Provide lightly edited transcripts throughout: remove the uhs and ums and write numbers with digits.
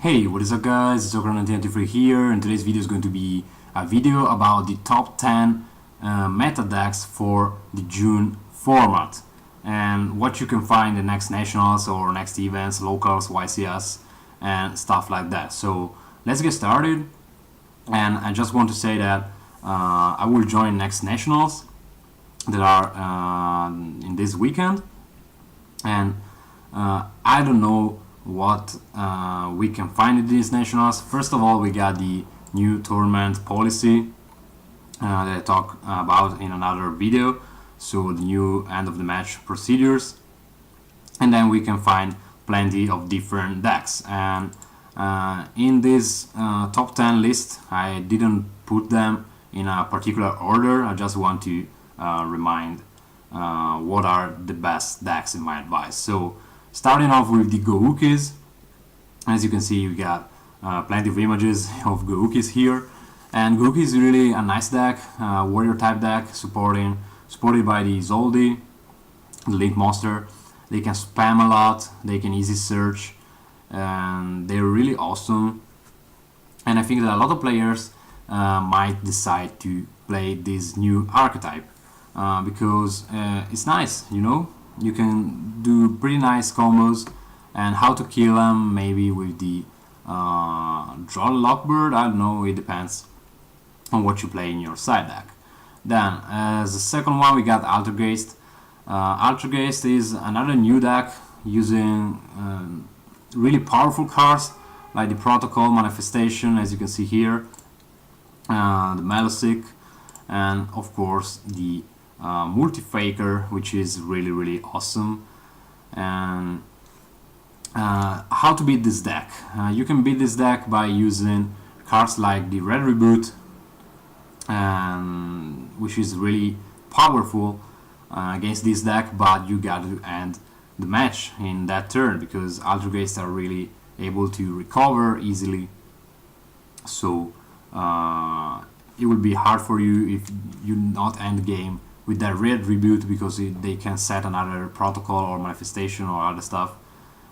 Hey, what is up guys, it's Gioco here, and today's video is going to be a video about the top 10 meta decks for the June format and what you can find in next nationals or next events, locals, YCS and stuff like that. So let's get started, and I just want to say that I will join next nationals that are in this weekend, and I don't know what we can find in these nationals. First of all, we got the new tournament policy that I talk about in another video, so the new end of the match procedures, and then we can find plenty of different decks. And in this top 10 list, I didn't put them in a particular order. I just want to remind what are the best decks in my advice. So starting off with the Goukis, as you can see, we got plenty of images of Goukis here, and Gouki is really a nice deck, warrior type deck, supported by the Zoldi, the Link Monster. They can spam a lot, they can easy search, and they're really awesome. And I think that a lot of players might decide to play this new archetype because it's nice, you know. You can do pretty nice combos, and how to kill them, maybe with the draw Lockbird, I don't know, it depends on what you play in your side deck. Then as the second one, we got Altergeist. Altergeist is another new deck using really powerful cards like the Protocol, Manifestation, as you can see here, the Melosic, and of course the Multi-Faker, which is really awesome. And how to beat this deck? You can beat this deck by using cards like the Red Reboot, which is really powerful against this deck, but you got to end the match in that turn because Altergeists are really able to recover easily. So it will be hard for you if you not end the game with that Red Reboot, because they can set another Protocol or Manifestation or other stuff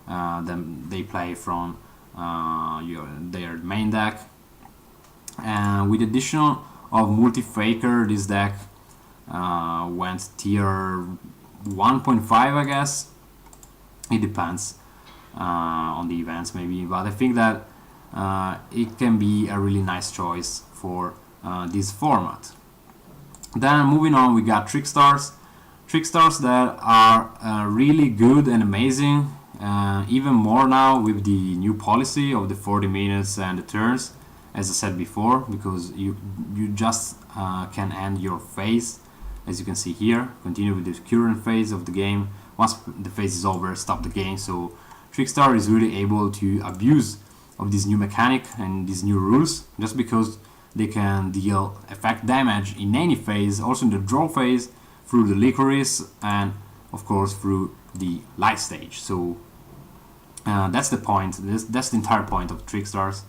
then they play from their main deck. And with the addition of Multi-Faker, this deck went tier 1.5, I guess. It depends on the events maybe, but I think that it can be a really nice choice for this format. Then moving on, we got Trickstars that are really good and amazing, even more now with the new policy of the 40 minutes and the turns, as I said before, because you just can end your phase, as you can see here, continue with the current phase of the game. Once the phase is over, stop the game. So Trickstar is really able to abuse of this new mechanic and these new rules, just because they can deal effect damage in any phase, also in the draw phase, through the Licorice, and of course through the light stage. So that's the point. That's the entire point of Trickstars,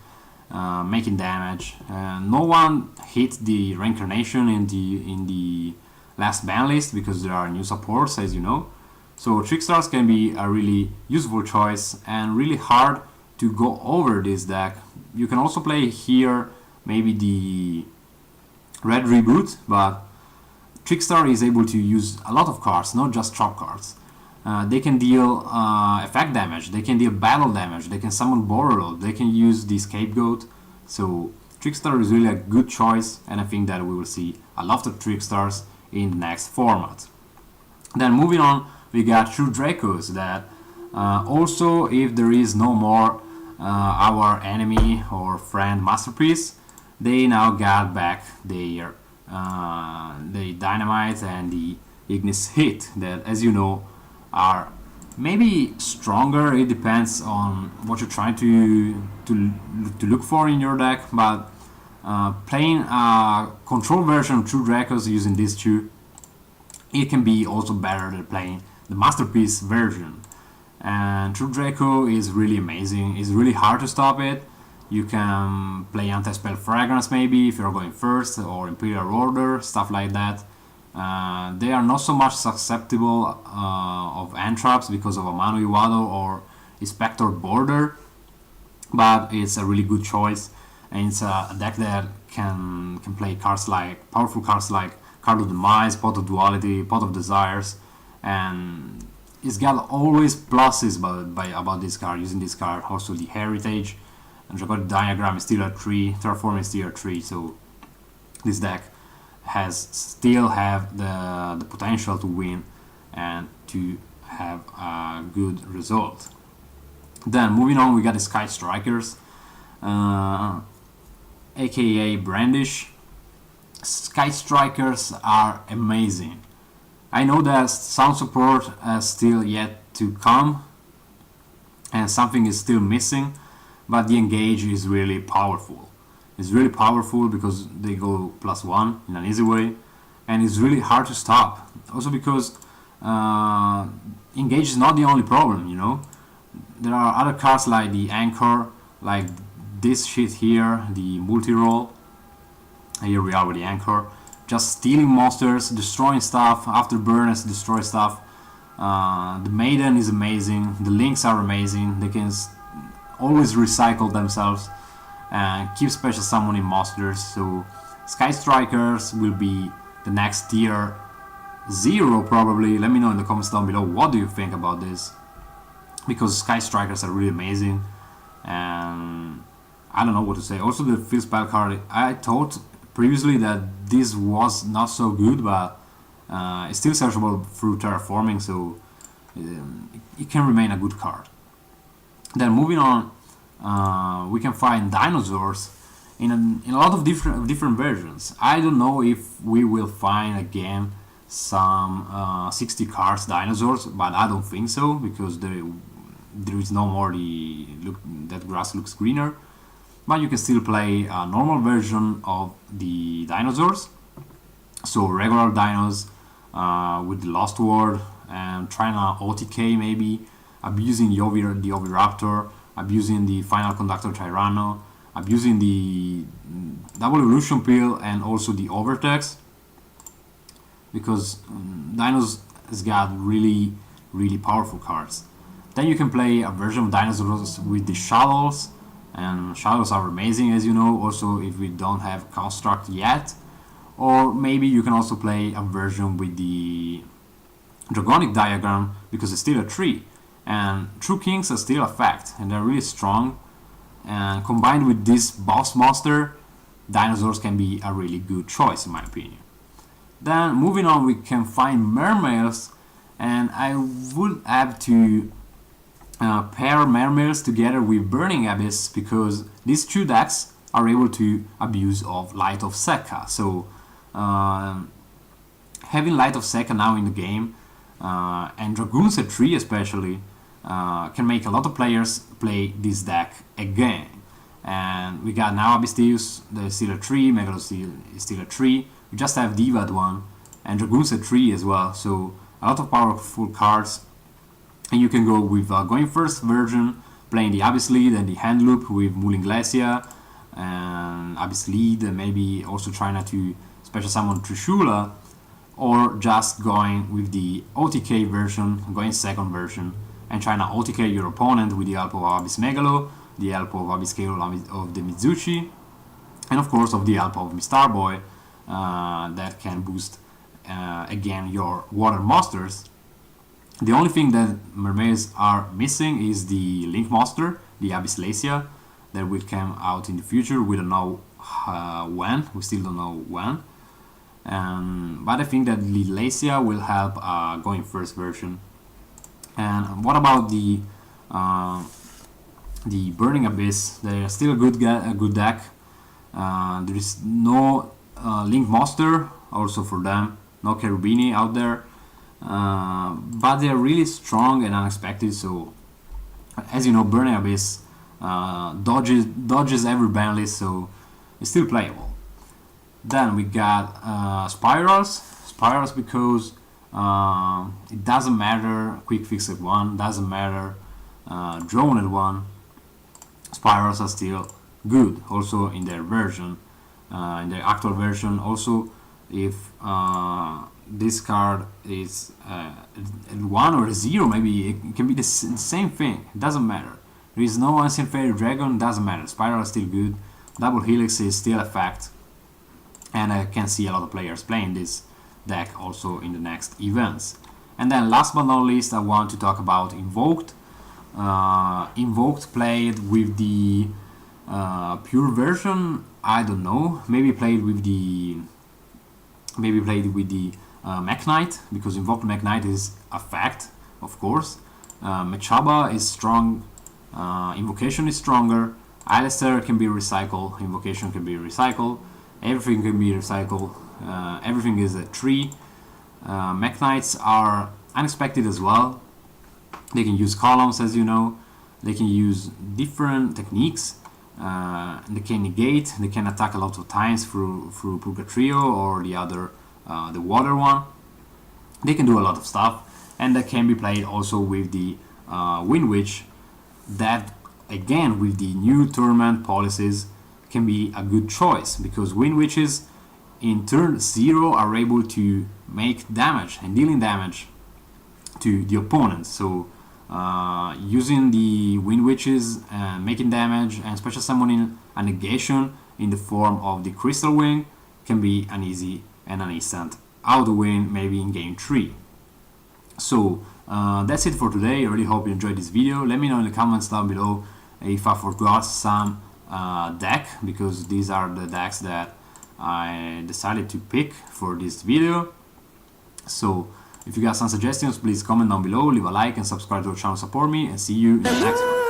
making damage. No one hit the reincarnation in the last ban list because there are new supports, as you know. So Trickstars can be a really useful choice and really hard to go over this deck. You can also play here maybe the Red Reboot, but Trickstar is able to use a lot of cards, not just trap cards. They can deal effect damage, they can deal battle damage, they can summon Borrelot, they can use the Scapegoat. So Trickstar is really a good choice, and I think that we will see a lot of Trickstars in the next format. Then moving on, we got True Dracos that also, if there is no more our enemy or friend Masterpiece, they now got back their Dynamite and the Ignis Hit that, as you know, are maybe stronger. It depends on what you're trying to look for in your deck, but playing a control version of True Dracos using these two, it can be also better than playing the Masterpiece version. And True Draco is really amazing. It's really hard to stop it. You can play Anti-Spell Fragrance maybe if you're going first, or Imperial Order, stuff like that. They are not so much susceptible of Entraps because of a Manu Iwado or Inspector Border, but it's a really good choice, and it's a deck that can play cards like powerful cards like Card of Demise, Pot of Duality, Pot of Desires, and it's got always pluses about this card, using this card. Also the Heritage, and Draconic Diagram is still a 3, Terraform is still a 3, so this deck still have the potential to win and to have a good result. Then moving on, we got the Sky Strikers, aka Brandish. Sky Strikers are amazing. I know that sound support is still yet to come and something is still missing, but the engage is really powerful. It's really powerful because they go +1 in an easy way, and it's really hard to stop. Also because engage is not the only problem, you know. There are other cards like the Anchor, like this shit here, the multi-roll. Here we are with the Anchor. Just stealing monsters, destroying stuff, after burners destroy stuff. The Maiden is amazing, the Links are amazing, they can always recycle themselves and keep special summoning monsters. So Sky Strikers will be the next tier 0 probably. Let me know in the comments down below what do you think about this, because Sky Strikers are really amazing, and I don't know what to say. Also the field spell card, I thought previously that this was not so good, but it's still searchable through terraforming, so it can remain a good card. Then moving on, we can find dinosaurs in a lot of different versions. I don't know if we will find again some 60 cards dinosaurs, but I don't think so, because there is no more that grass looks greener. But you can still play a normal version of the dinosaurs, so regular dinos with the Lost World, and trying to OTK maybe, abusing the Oviraptor, abusing the Final Conductor Tyranno, abusing the Double Evolution Pill, and also the Overtex, because Dinos has got really powerful cards. Then you can play a version of dinosaurs with the Shadows, and Shadows are amazing, as you know, also if we don't have Construct yet. Or maybe you can also play a version with the Draconic Diagram, because it's still a 3, and True Kings are still a fact, and they're really strong, and combined with this boss monster, dinosaurs can be a really good choice in my opinion. Then moving on, we can find Mermails, and I would have to pair Mermails together with Burning Abyss, because these two decks are able to abuse of Light of Sekka. So having Light of Sekka now in the game, and Dragoons at 3 especially, can make a lot of players play this deck again. And we got now Abystius, there's still a 3, Megalos is still a 3, we just have Diva at 1, and Dragoons at 3 as well, so a lot of powerful cards. And you can go with going first version, playing the Abyss Lead and the Hand Loop with Mulinglesia and Abyss Lead, and maybe also trying to special summon Trishula, or just going with the OTK version, going second version, and trying to OTK your opponent with the help of Abyss Megalo, the help of Abyss Scale of the Mizuchi, and of course of the help of Mistarboy, that can boost again your water monsters. The only thing that Mermaids are missing is the Link monster, the Abysslacia, that will come out in the future. We don't know when, we still don't know when. But I think that Lilacia will help going first version. And what about the Burning Abyss? They are still a good deck. There is no Link monster also for them, no Cherubini out there. But they are really strong and unexpected, so as you know, Burning Abyss dodges every ban list, so it's still playable. Then we got Spirals because it doesn't matter Quick Fix at 1, doesn't matter Drone at 1, Spirals are still good also in their version, in their actual version. Also, if this card is 1 or 0, maybe it can be the same thing, it doesn't matter. There is no Ancient Fairy Dragon, doesn't matter, Spiral is still good, Double Helix is still a fact, and I can see a lot of players playing this deck also in the next events. And then last but not least, I want to talk about Invoked. Invoked played with the pure version, I don't know, maybe played with the Mech Knight, because Invoked Mech Knight is a fact, of course. Mechaba is strong, Invocation is stronger, Alistair can be recycled, Invocation can be recycled, everything can be recycled, everything is a tree. Mech Knights are unexpected as well. They can use columns, as you know, they can use different techniques, they can negate, they can attack a lot of times through Purgatrio or the other, the water one. They can do a lot of stuff, and that can be played also with the Wind Witch, that again with the new tournament policies can be a good choice, because Wind Witches in turn 0 are able to make damage and dealing damage to the opponent. So using the Wind Witches and making damage and special summoning a negation in the form of the Crystal Wing can be an easy and an instant auto win, maybe in game 3. So that's it for today. I really hope you enjoyed this video. Let me know in the comments down below if I forgot some deck, because these are the decks that I decided to pick for this video. So if you got some suggestions, please comment down below, leave a like and subscribe to the channel, support me, and see you in the next one.